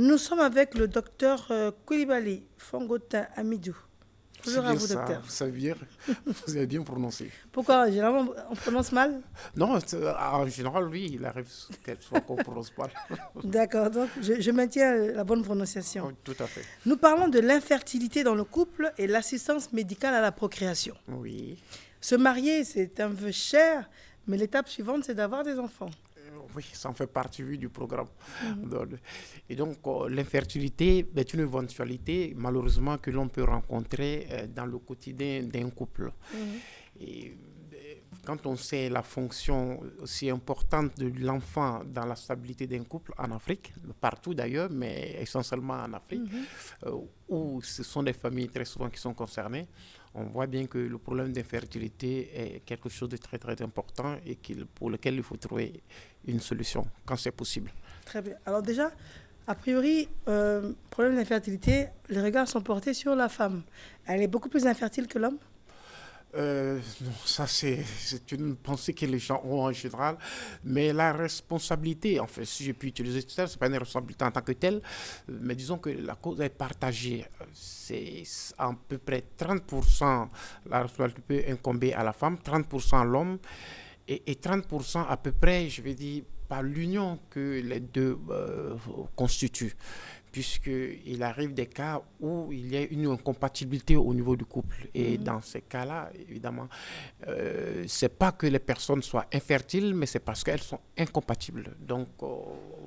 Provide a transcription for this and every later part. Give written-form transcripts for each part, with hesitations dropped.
Nous sommes avec le docteur Koulibaly Fongotin Amidou. C'est Bonjour à bien vous, ça, docteur. vous savez, vous avez bien prononcé. Pourquoi? Généralement, on prononce mal? Non, en général, oui, il arrive qu'elle soit qu'on prononce pas. D'accord, donc je maintiens la bonne prononciation. Oh, tout à fait. Nous parlons de l'infertilité dans le couple et l'assistance médicale à la procréation. Oui. Se marier, c'est un vœu cher, mais l'étape suivante, c'est d'avoir des enfants. Oui, ça en fait partie oui, du programme. Et donc, l'infertilité est une éventualité, malheureusement, que l'on peut rencontrer dans le quotidien d'un couple. Et quand on sait la fonction aussi importante de l'enfant dans la stabilité d'un couple en Afrique, partout d'ailleurs, mais essentiellement en Afrique, où ce sont des familles très souvent qui sont concernées, on voit bien que le problème d'infertilité est quelque chose de très très important et pour lequel il faut trouver une solution quand c'est possible. Très bien. Alors déjà, a priori, problème d'infertilité, les regards sont portés sur la femme. Elle est beaucoup plus infertile que l'homme? Non, ça c'est une pensée que les gens ont en général, mais la responsabilité, en fait, si j'ai pu utiliser ce terme, c'est pas une responsabilité en tant que telle, mais disons que la cause est partagée. C'est à peu près 30% la responsabilité peut incomber à la femme, 30% à l'homme, et 30% à peu près, je vais dire, par l'union que les deux constituent, puisqu'il arrive des cas où il y a une incompatibilité au niveau du couple. Et dans ces cas-là, évidemment, c'est pas que les personnes soient infertiles, mais c'est parce qu'elles sont incompatibles. Donc,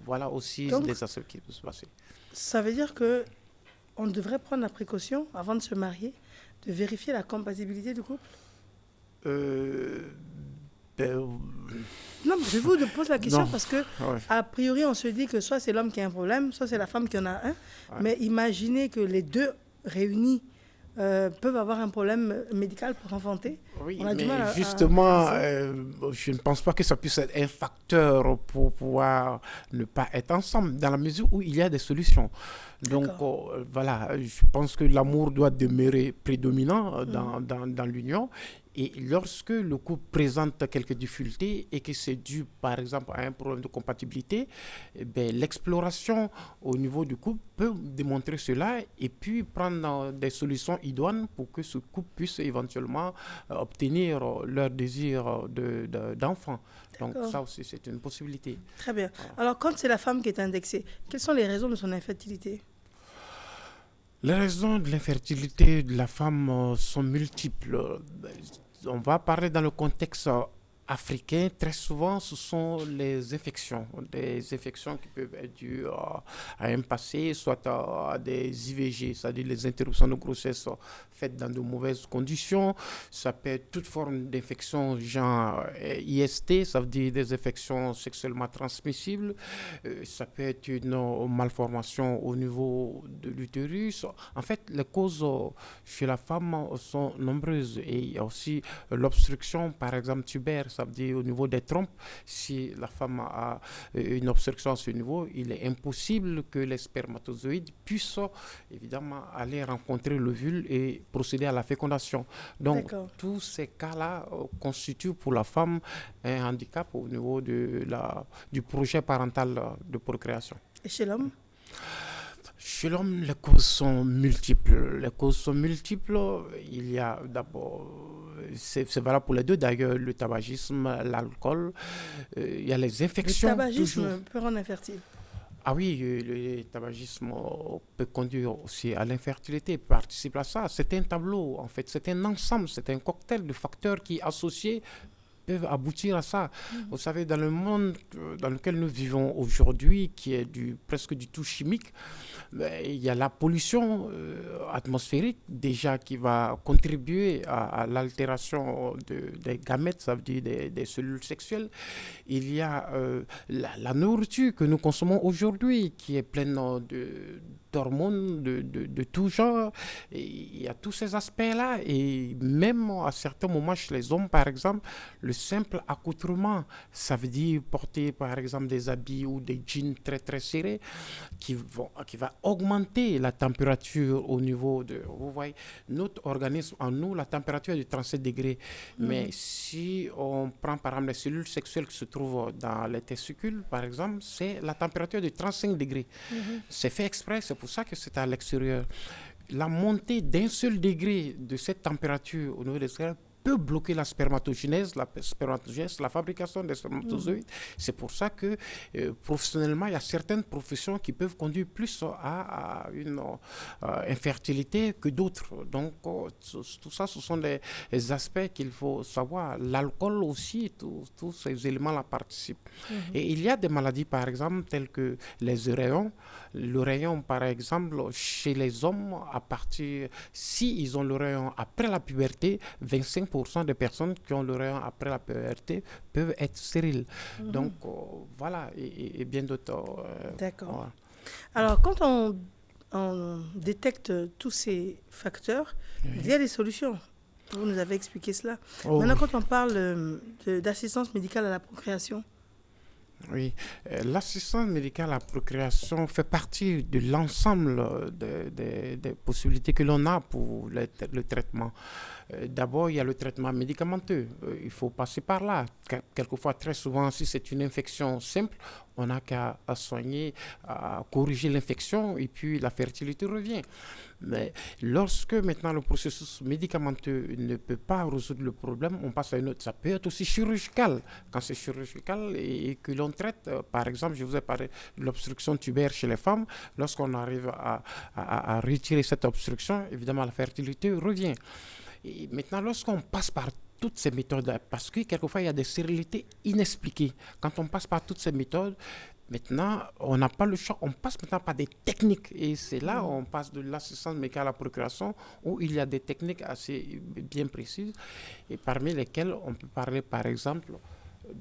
voilà aussi Donc, des aspects qui peuvent se passer. ça veut dire que on devrait prendre la précaution, avant de se marier, de vérifier la compatibilité du couple? Euh, ben, Non, je vous pose la question non, parce que, ouais, a priori, on se dit que soit c'est l'homme qui a un problème, soit c'est la femme qui en a un. ouais. Mais imaginez que les deux réunis peuvent avoir un problème médical pour enfanter. Oui, On a du mais mal à justement, penser. je ne pense pas que ça puisse être un facteur pour pouvoir ne pas être ensemble, dans la mesure où il y a des solutions. Donc, D'accord. voilà, je pense que l'amour doit demeurer prédominant dans l'union. Et lorsque le couple présente quelques difficultés et que c'est dû, par exemple, à un problème de compatibilité, eh ben, l'exploration au niveau du couple peut démontrer cela et puis prendre des solutions idoines pour que ce couple puisse éventuellement obtenir leur désir d'enfant. Donc D'accord. ça aussi, c'est une possibilité. Très bien. Voilà. Alors, quand c'est la femme qui est indexée, quelles sont les raisons de son infertilité? Les raisons de l'infertilité de la femme sont multiples. On va parler dans le contexte africain. Très souvent, ce sont les infections. Des infections qui peuvent être dues à un passé, soit à des IVG, c'est-à-dire les interruptions de grossesse faites dans de mauvaises conditions. Ça peut être toute forme d'infection, genre IST, ça veut dire des infections sexuellement transmissibles. Ça peut être une malformation au niveau de l'utérus. En fait, les causes chez la femme sont nombreuses et il y a aussi l'obstruction, par exemple, tubaire, ça veut dire au niveau des trompes. Si la femme a une obstruction à ce niveau, il est impossible que les spermatozoïdes puissent évidemment aller rencontrer l'ovule et procéder à la fécondation. Donc, D'accord. tous ces cas-là constituent pour la femme un handicap au niveau du projet parental de procréation. Et chez l'homme? Chez l'homme, les causes sont multiples. Les causes sont multiples. Il y a d'abord, c'est valable pour les deux d'ailleurs, le tabagisme, l'alcool. Il y a les Le infections, toujours. tabagisme peut rendre infertile. Ah oui, le tabagisme peut conduire aussi à l'infertilité, participe à ça. C'est un tableau, en fait, c'est un ensemble, c'est un cocktail de facteurs qui, associés, peuvent aboutir à ça. Vous savez, dans le monde dans lequel nous vivons aujourd'hui, qui est presque du tout chimique, il y a la pollution atmosphérique déjà qui va contribuer à l'altération des gamètes, ça veut dire des cellules sexuelles. Il y a la nourriture que nous consommons aujourd'hui qui est pleine d'hormones de tout genre. Et il y a tous ces aspects-là. Et même à certains moments, chez les hommes, par exemple, le simple accoutrement, ça veut dire porter, par exemple, des habits ou des jeans très, très serrés qui va augmenter la température au niveau de... Vous voyez, notre organisme, en nous, la température est de 37 degrés. Mais si on prend, par exemple, les cellules sexuelles qui se trouvent dans les testicules, par exemple, c'est la température de 35 degrés. C'est fait exprès, c'est pour ça que c'est à l'extérieur. La montée d'un seul degré de cette température au niveau des cellules peut bloquer la spermatogénèse, la fabrication des spermatozoïdes. C'est pour ça que professionnellement, il y a certaines professions qui peuvent conduire plus à une infertilité que d'autres. Donc, tout ça, ce sont des aspects qu'il faut savoir. L'alcool aussi, tous ces éléments-là participent. Et il y a des maladies, par exemple, telles que les oreillons. L'oreillon, par exemple, chez les hommes, s'ils ont l'oreillon après la puberté, 25% des personnes qui ont l'oreillon après la puberté peuvent être stériles. Donc, voilà, et bien d'autres. D'accord. Voilà. Alors, quand on détecte tous ces facteurs, il y a des solutions. Vous nous avez expliqué cela. Maintenant, quand on parle d'assistance médicale à la procréation, oui, l'assistance médicale à la procréation fait partie de l'ensemble des possibilités que l'on a pour le traitement. D'abord, il y a le traitement médicamenteux. Il faut passer par là. Quelquefois, très souvent, si c'est une infection simple, on n'a qu'à soigner, à corriger l'infection et puis la fertilité revient. Mais lorsque maintenant le processus médicamenteux ne peut pas résoudre le problème, on passe à une autre. Ça peut être aussi chirurgical. Quand c'est chirurgical et que l'on traite, par exemple, je vous ai parlé de l'obstruction tubaire chez les femmes, lorsqu'on arrive à retirer cette obstruction, évidemment la fertilité revient. Et maintenant, lorsqu'on passe par toutes ces méthodes, parce que quelquefois il y a des stérilités inexpliquées, quand on passe par toutes ces méthodes, maintenant, on n'a pas le choix, on passe maintenant par des techniques. Et c'est là où on passe de l'assistance médicale à la procréation, où il y a des techniques assez bien précises, et parmi lesquelles on peut parler, par exemple,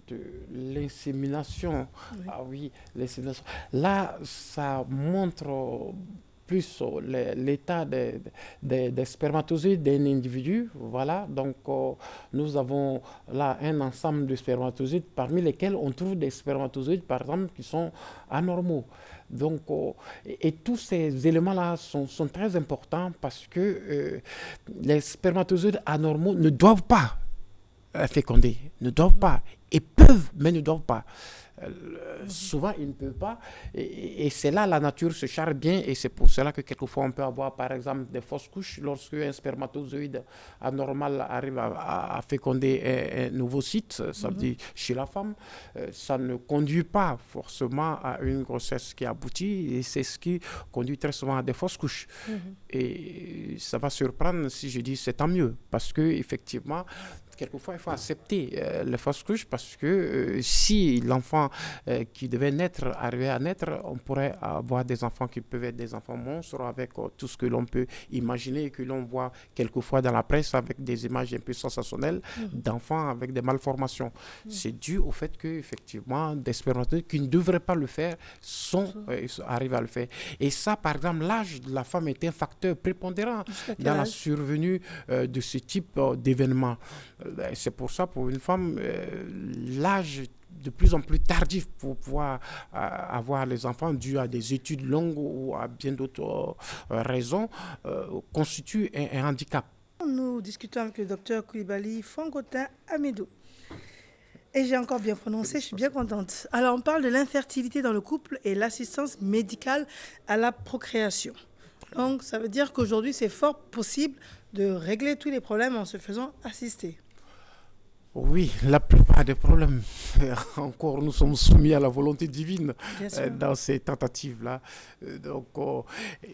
de l'insémination. Oui. Ah oui, l'insémination. Là, ça montre plus l'état des spermatozoïdes d'un individu. Voilà, donc nous avons là un ensemble de spermatozoïdes parmi lesquels on trouve des spermatozoïdes, par exemple, qui sont anormaux. Donc, et tous ces éléments-là sont très importants parce que les spermatozoïdes anormaux ne doivent pas féconder, ne doivent pas, et peuvent, mais ne doivent pas. Souvent, ils ne peuvent pas. Et c'est là la nature se charge bien. Et c'est pour cela que quelquefois, on peut avoir, par exemple, des fausses couches. Lorsque un spermatozoïde anormal arrive à féconder un nouveau site, ça veut dire chez la femme, ça ne conduit pas forcément à une grossesse qui aboutit. Et c'est ce qui conduit très souvent à des fausses couches. Et ça va surprendre si je dis c'est tant mieux. Parce qu'effectivement, quelquefois, il faut accepter les fausses couches parce que si l'enfant qui devait naître arrivait à naître, on pourrait avoir des enfants qui peuvent être des enfants monstres avec tout ce que l'on peut imaginer et que l'on voit quelquefois dans la presse avec des images un peu sensationnelles d'enfants avec des malformations. C'est dû au fait qu'effectivement, des spermatozoïdes qui ne devraient pas le faire arrivent à le faire. Et ça, par exemple, l'âge de la femme est un facteur prépondérant dans la survenue de ce type d'événement. C'est pour ça, pour une femme, l'âge de plus en plus tardif pour pouvoir avoir les enfants dû à des études longues ou à bien d'autres raisons constitue un handicap. Nous discutons avec le docteur Coulibaly Fangotin Amidou. Et j'ai encore bien prononcé, je suis bien contente. Alors, on parle de l'infertilité dans le couple et l'assistance médicale à la procréation. Donc, ça veut dire qu'aujourd'hui, c'est fort possible de régler tous les problèmes en se faisant assister. Oui, la plupart des problèmes, encore nous sommes soumis à la volonté divine dans ces tentatives-là. Donc,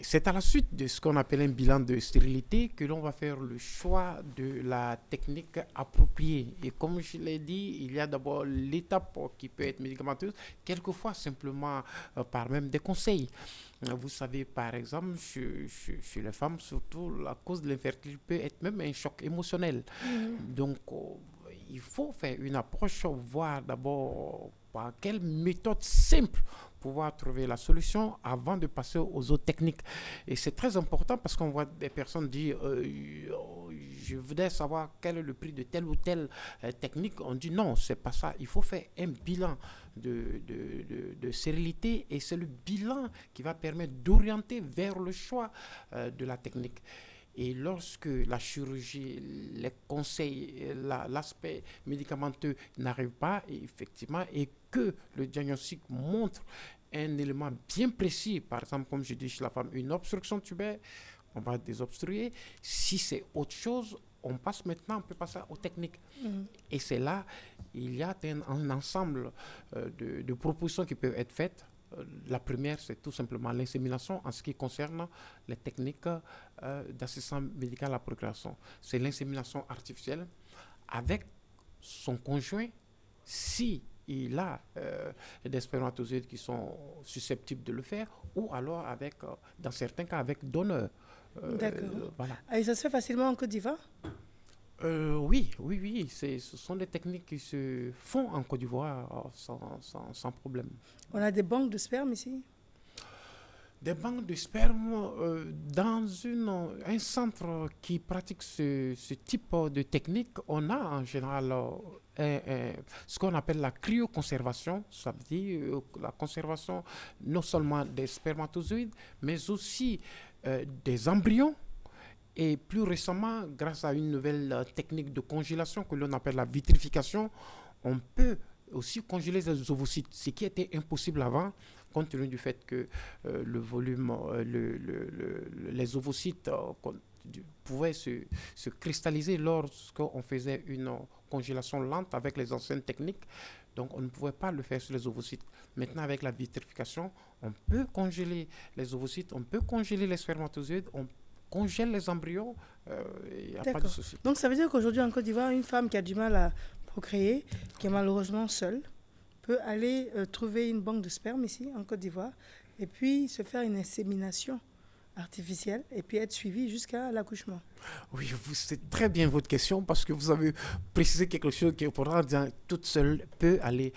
c'est à la suite de ce qu'on appelle un bilan de stérilité que l'on va faire le choix de la technique appropriée. Et comme je l'ai dit, il y a d'abord l'étape qui peut être médicamenteuse, quelquefois simplement par même des conseils. Vous savez, par exemple, chez les femmes, surtout, la cause de l'infertilité peut être même un choc émotionnel. Donc, il faut faire une approche, voir d'abord par quelle méthode simple pouvoir trouver la solution avant de passer aux autres techniques. Et c'est très important parce qu'on voit des personnes dire je voudrais savoir quel est le prix de telle ou telle technique. On dit non, c'est pas ça. Il faut faire un bilan de sérénité et c'est le bilan qui va permettre d'orienter vers le choix de la technique. Et lorsque la chirurgie, les conseils, l'aspect médicamenteux n'arrive pas, effectivement, et que le diagnostic montre un élément bien précis, par exemple, comme je dis chez la femme, une obstruction tubaire, on va désobstruer. Si c'est autre chose, on peut passer aux techniques. Et c'est là, il y a un ensemble de propositions qui peuvent être faites. La première, c'est tout simplement l'insémination en ce qui concerne les techniques d'assistance médicale à la procréation. C'est l'insémination artificielle avec son conjoint si il a des spermatozoïdes qui sont susceptibles de le faire ou alors avec, dans certains cas, avec donneur. D'accord. Voilà. Et ça se fait facilement en Côte d'Ivoire? Oui. Ce sont des techniques qui se font en Côte d'Ivoire sans problème. On a des banques de sperme ici? Des banques de sperme dans un centre qui pratique ce type de technique, on a en général ce qu'on appelle la cryoconservation. Ça veut dire la conservation non seulement des spermatozoïdes, mais aussi des embryons. Et plus récemment, grâce à une nouvelle technique de congélation que l'on appelle la vitrification, on peut aussi congeler les ovocytes, ce qui était impossible avant, compte tenu du fait que le volume, les ovocytes pouvaient se cristalliser lorsqu'on faisait une congélation lente avec les anciennes techniques. Donc, on ne pouvait pas le faire sur les ovocytes. Maintenant, avec la vitrification, on peut congeler les ovocytes, on peut congeler les spermatozoïdes, on congèle les embryons, il n'y a pas de souci. Donc, ça veut dire qu'aujourd'hui, en Côte d'Ivoire, une femme qui a du mal à procréer, qui est malheureusement seule, peut aller trouver une banque de sperme ici, en Côte d'Ivoire, et puis se faire une insémination artificielle, et puis être suivie jusqu'à l'accouchement. Oui, c'est très bien votre question, parce que vous avez précisé quelque chose qui est important, dire toute seule peut aller.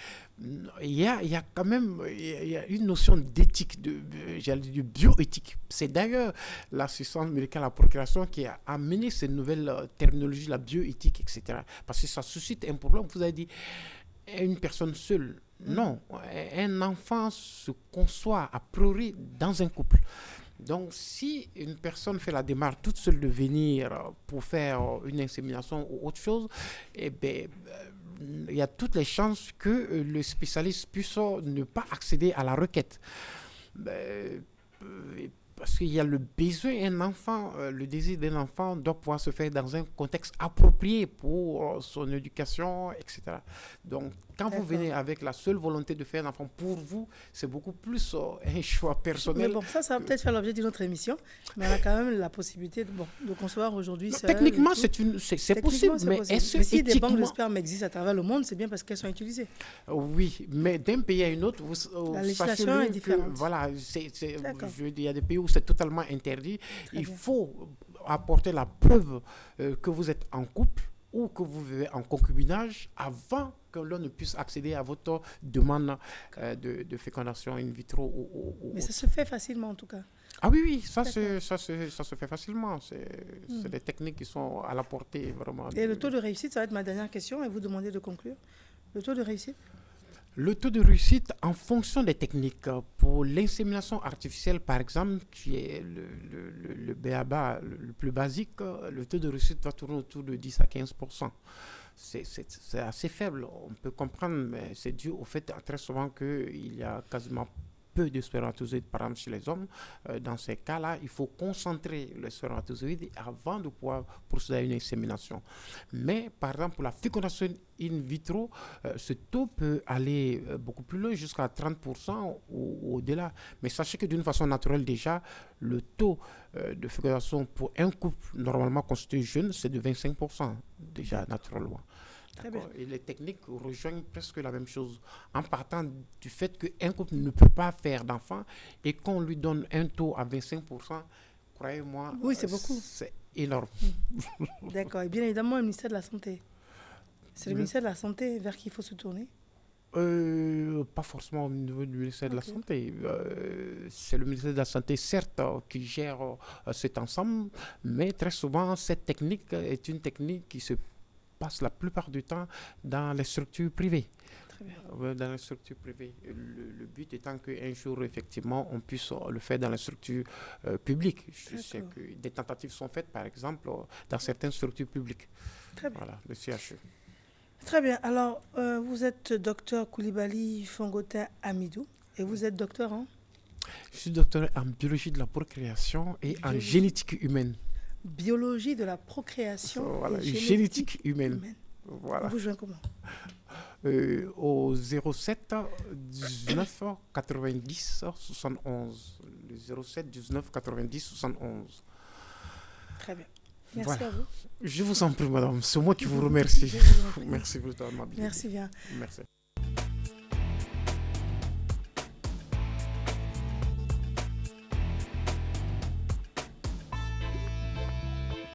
Il y a quand même une notion d'éthique, de bioéthique. C'est d'ailleurs l'assistance médicale à la procréation qui a amené cette nouvelle terminologie, la bioéthique, etc. Parce que ça suscite un problème. Vous avez dit une personne seule. Non, un enfant se conçoit a priori dans un couple. Donc, si une personne fait la démarche toute seule de venir pour faire une insémination ou autre chose, eh bien, il y a toutes les chances que le spécialiste puisse ne pas accéder à la requête. Parce qu'il y a le besoin d'un enfant, le désir d'un enfant doit pouvoir se faire dans un contexte approprié pour son éducation, etc. Donc, quand vous venez avec la seule volonté de faire un enfant, pour vous, c'est beaucoup plus un choix personnel. Mais bon, ça va peut-être faire l'objet d'une autre émission, mais on a quand même la possibilité de concevoir aujourd'hui seul. Techniquement, c'est possible, mais est-ce que si des banques de sperme existent à travers le monde, c'est bien parce qu'elles sont utilisées. Oui, mais d'un pays à un autre, la législation est différente. Voilà, il y a des pays où c'est totalement interdit. Il faut apporter la preuve que vous êtes en couple ou que vous vivez en concubinage avant que l'on ne puisse accéder à votre demande de fécondation in vitro. Mais ça se fait facilement en tout cas. Ah oui, ça se fait facilement. C'est des techniques qui sont à la portée vraiment. Et le taux de réussite, ça va être ma dernière question et vous demandez de conclure. Le taux de réussite? Le taux de réussite en fonction des techniques. Pour l'insémination artificielle, par exemple, qui est le BABA le plus basique, le taux de réussite va tourner autour de 10 à 15%. C'est assez faible, on peut comprendre, mais c'est dû au fait très souvent qu'il y a quasiment peu de spermatozoïdes, par exemple chez les hommes. Dans ces cas-là, il faut concentrer les spermatozoïdes avant de pouvoir procéder à une insémination. Mais par exemple, pour la fécondation in vitro, ce taux peut aller beaucoup plus loin, jusqu'à 30% ou au-delà. Mais sachez que d'une façon naturelle déjà, le taux de fécondation pour un couple normalement constitué jeune, c'est de 25% déjà naturellement. Très bien. Et les techniques rejoignent presque la même chose, en partant du fait qu'un couple ne peut pas faire d'enfant et qu'on lui donne un taux à 25%, croyez-moi, oui, c'est beaucoup. C'est énorme. D'accord. Et bien évidemment, le ministère de la Santé. C'est le ministère de la Santé vers qui il faut se tourner. Pas forcément au niveau du ministère de la Ok, Santé. C'est le ministère de la Santé, certes, qui gère cet ensemble, mais très souvent, cette technique est une technique qui se passe la plupart du temps dans les structures privées. très bien. Dans les structures privées. Le but étant qu'un jour, effectivement, on puisse le faire dans les structures publiques. Je sais D'accord. que des tentatives sont faites, par exemple, dans certaines structures publiques. Très bien. Voilà, le CHU. Très bien. Alors, vous êtes docteur Koulibaly Fangotin Amidou et vous êtes docteur en Je suis docteur en biologie de la procréation et en biologie, génétique humaine. biologie de la procréation Voilà, et génétique génétique humaine. humaine. On Voilà. vous joint comment? Au 07 19 90 71. Le 07 19 90 71. Très bien. Merci Voilà. à vous. Je vous en prie, madame. C'est moi qui vous remercie. Je vous en prie. Merci pour votre amabilité. Merci bien. Merci.